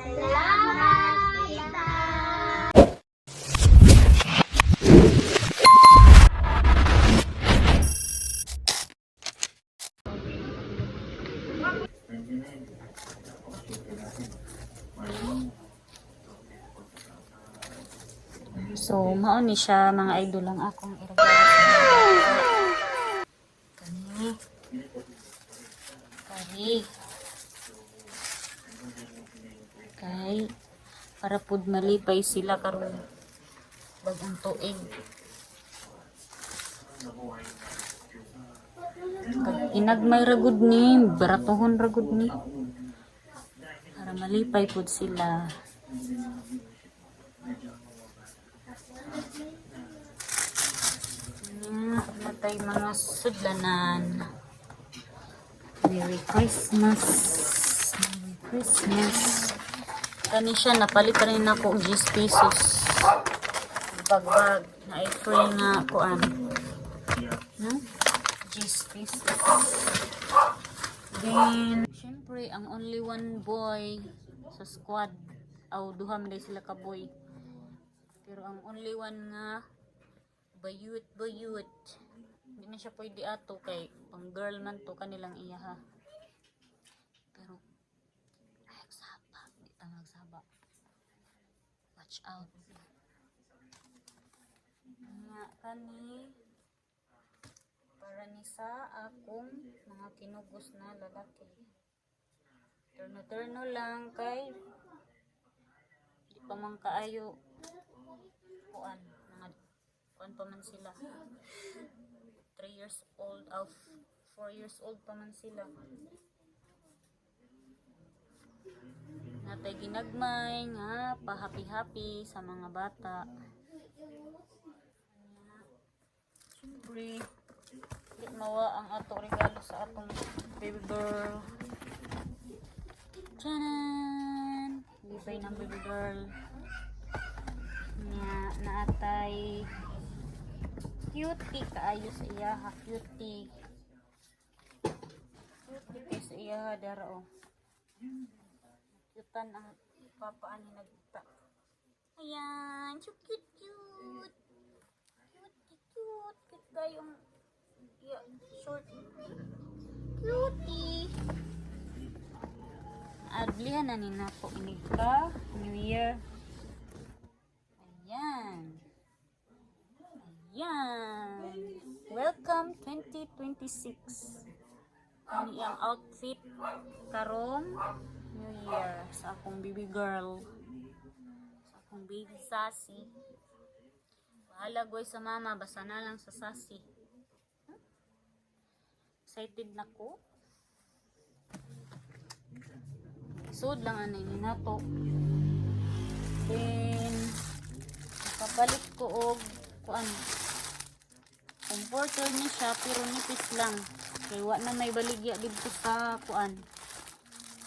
Salamat, tita. So, mao ni siya mga idol lang akong iragala. Kay para pud malipay sila karon bagang tuig. Kag inagmay ragud ni, baratohon ragud ni. Para malipay pud sila. Natay mga sudlanan. Merry Christmas. Merry Christmas. Kani siya, napalit rin ako 10 pesos. Bagbag na i-free nga kuan. No? 10 pesos. Then, syempre, ang only one boy sa squad. Duha man sila ka boy. Pero ang only one nga bayut. Hindi na siya pwede ato kay pang girl man to kanilang iya ha. Pero nagsaba. Watch out. Nga kani para ni sa akong mga kinugos na lalaki. Turno lang kay di pa man kaayo kuan pa man sila 3 years old 4 years old pa man sila natay ginagmay nga pa-happy sa mga bata. Siyempre di mawa ang ato regalo sa atong baby girl. Tanan! Libay ng baby girl nga naatay cutie kaayo sa iya ha, cutie kay sa iya ha dara o cutan ang papaan ni nagita. Ayan, so cute kayong short cutie. Adlihan na ni nako inig ka New Year. Ayan. Welcome 2026. Ano yung outfit karong New Year sa akong baby girl. Sa akong baby sassy. Bahala goy sa mama, basta na lang sa sassy. Excited na ko. Sud lang anay ni nato. Then kapalit ko og kuan. Comforter ni siya pero nipis lang. Kaya wa na may baligya dito sa kuan.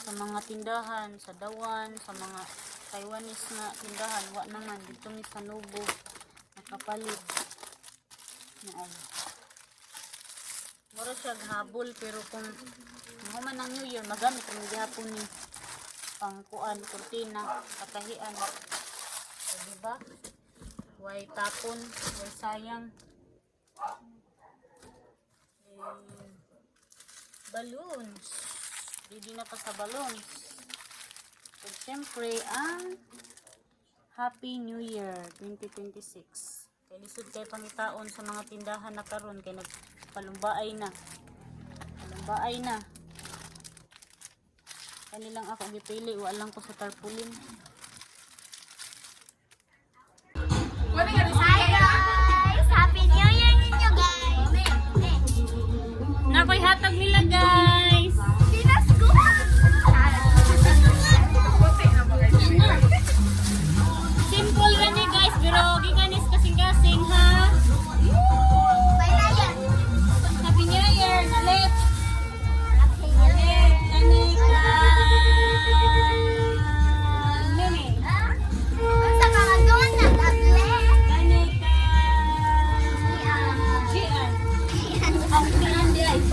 Sa mga tindahan, sa Dawan, sa mga Taiwanese nga tindahan, wa naman dito mi sa Nubo nakapalit. Naay. Mura siya habol pero kung man ang New Year magamit ang gihapon ni pang kuan, kurtina, katahian. O diba? Way tapon, way sayang. Balloons. Hindi na pa sa balloons. So, siyempre, ang Happy New Year 2026. Kaya lisod kayo pangitaon sa mga tindahan na karon kaya nagpalumbaay na. Kanilang ako gipili, walang ko sa tarpaulin. Hi guys! Happy New Year ninyo guys! Nakoy hatag nila guys! Pinas ko! Simple ra ni guys, pero giganis kasing-kasing ha. Bye na yan! Happy New Year! Nalit! Happy New Year! Tanika! Mimi! Sa mga doon na tablet! Tanika! Sian! Gian! Sian! Ang Gian guys!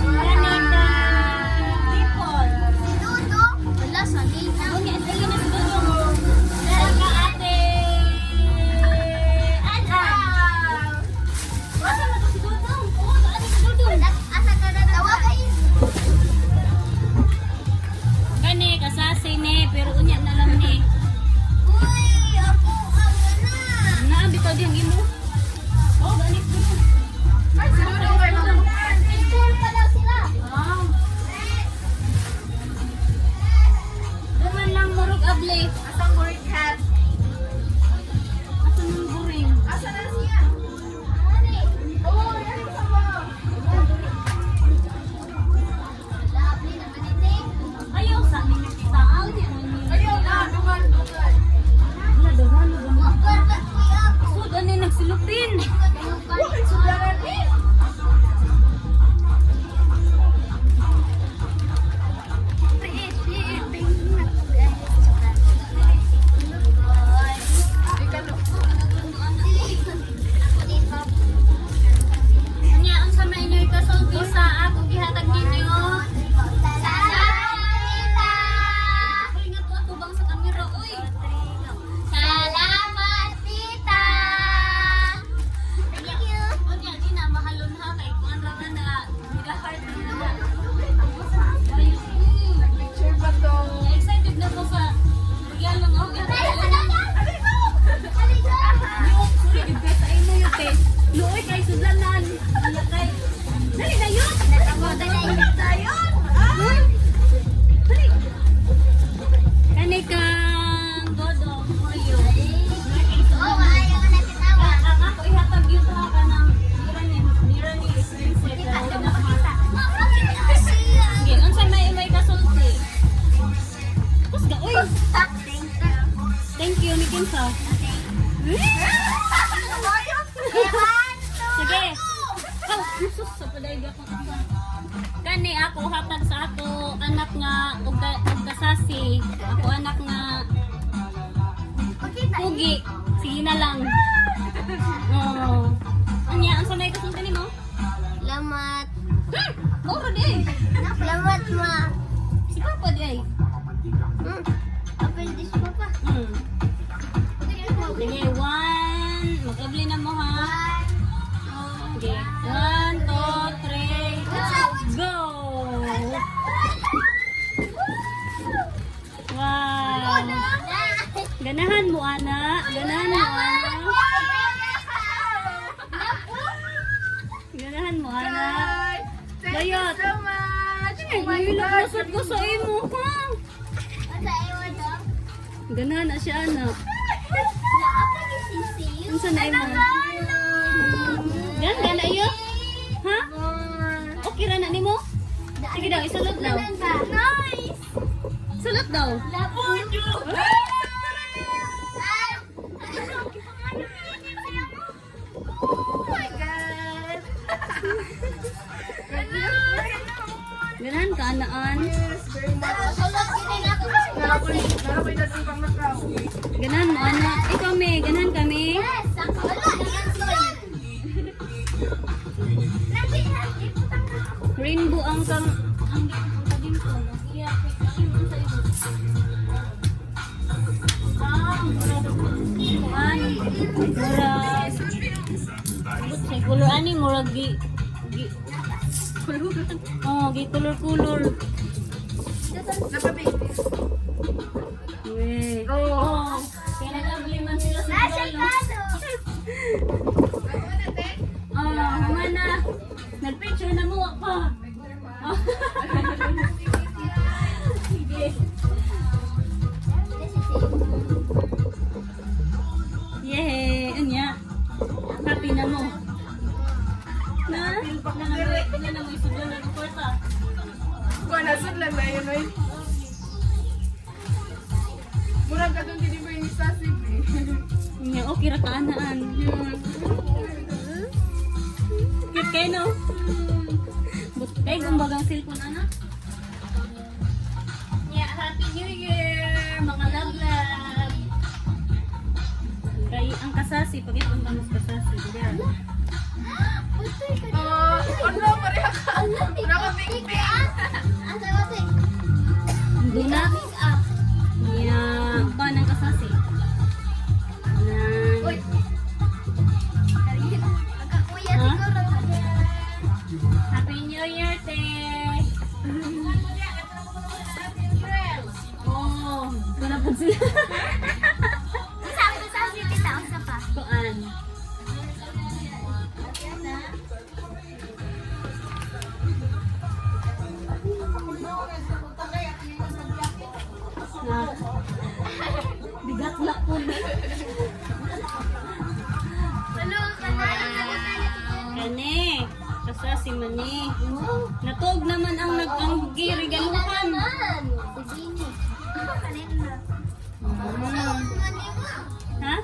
Tanika! People! Si Dudo! Wala sa lina! Unya, sige na kasasi ni, pero unya na lang ni. Uy, ako ang gana. Naabitaw diyang imo. Oh, ganit ko. Ay, siguro kayo lang. Picture pa daw sila. Wow. Daman lang murag able. Asang word hat? Asa nang buring? Asa na siya? Oh, yan sa mo. Lovely naman ito. Ayaw sa amin kita. Ayaw na, duman. Nadahan. Magkarbat kuya ako. Sud, ano yung nagsilupin? Bakit sudaran eh? Anya, ang sa may inyo'y kasulti sa ako gihatag ninyo. Uy, nga to ako bang sa kamera, uy. Salamat, tita! Thank you! Unya, di na, mahalon ha, kay kuan ra na, nila-heart na. Ay, Picture ba to? excited na ko sa regalo nga ako. Sorry, gid sa imo yung te. Luoy kay sudlanan. Ano kay? Dali na yun. Tayo! Dali. Kani kang dodong Oreo. Oh, ayaw na tinawa. Ang ako ihatag yun sa ka ng Nirani princess. Sige, unsa may kasulti? Kusga, uy. Thank you, ni Kinsa. Sige. Oh, sus, sa padayga ko. Kani ako hatag sa ako anak nga ug kasasi. Ako anak nga pugi. Sige na lang. Oh. Anya, ang sanay kasulti nimo? Salamat. Moro di. Salamat, ma. Si Papa di ay. Appendix pa pa. Sige, one. Mag-abli na mo ha. Okay. 1, 2, 3. Go! Wow! Ganahan mo, ana. Ganahan mo, ana. Ganahan mo, ana. Thank you Bayot. so much. Ay, nahilap na sud ko sa imo, ha? Asa ayaw daw? Ganahan na siya, ana. Naapa ni Sisi. Unsa na imo? Gan, gana iyo? Ha? Okay ra na nimo? Sige daw, isulot daw. Nice! Sulot daw. Oh my God. Ganahan ka, anaan. Yes, very much. Sulot din ako. Narakoy na itong pangnakaw. Ganahan mo, ana. Ikaw, me. Ganahan kami. Yes, ako. Wala, yan. Rainbow ang kang... Ang din ko. Iya, ano sa iyo? Murag... Say, kulor ani, murag gi... Oh, gi kulor-kulor. Napabi. Weh. Oh. Kaya nag-abli man sila sa dulo. Oh, humana. Nag-picture na mo pa. Oh. Sige. Yay! Anya? Happy na mo. Na? Tingnan na mo isuglan na ng kwarta. Kung nasod lang na yun, oy. Murag ka doon kini mo yung isasib eh. Nya, okay ra kaanaan. Cute kayo, no? Butay, gumbagang cellphone, anak. Yeah, Happy New Year, mga love-love. Kay ang kasasi, pag-ipon ka mas kasasi. Diyan. Oh, ano, pareha ka. Nakaping-ping. Donut. Yeah, ba ng kasasi? Nan. Ha? Happy New Year, te! sila. Sabi ko sa city tao sa pa. Kuan. Na. Bigat na po. Hello, Kani. Kasa si Mani. Natog naman ang nag-regaluhan. Si Bini. Kanina. Ha?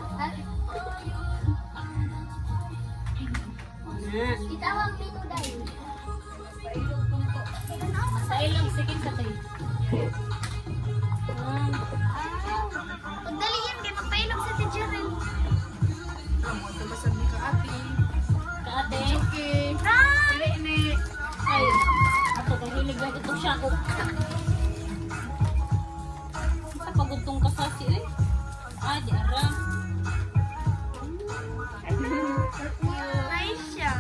Na. Itawag dito dahil. Sa ilang sikit sa tayo. Pagdali yan, kaya magpainom sa teacher rin. Kaate. Right! Ay, ako kahilig lang itong siyako. Sa pagutong kasasi eh. Ay, di ara. Nice siya.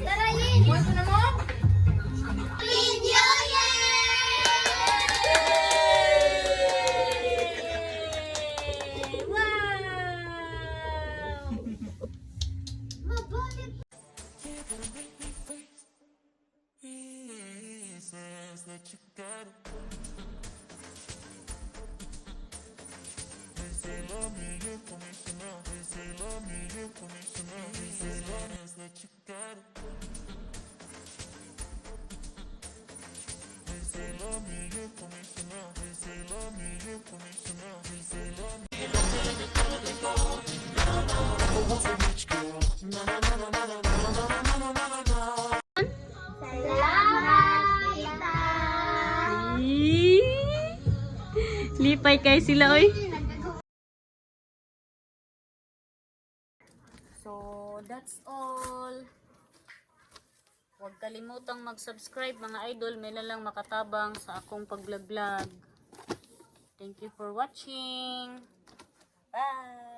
Tara, Lin! Buwan na mo? Clean New Year! Wow! Mabulit! Salamat, tita! Lipay kay sila oy. So, that's all. Huwag kalimutang mag-subscribe mga idol. May lang makatabang sa akong pag-vlog. Thank you for watching. Bye!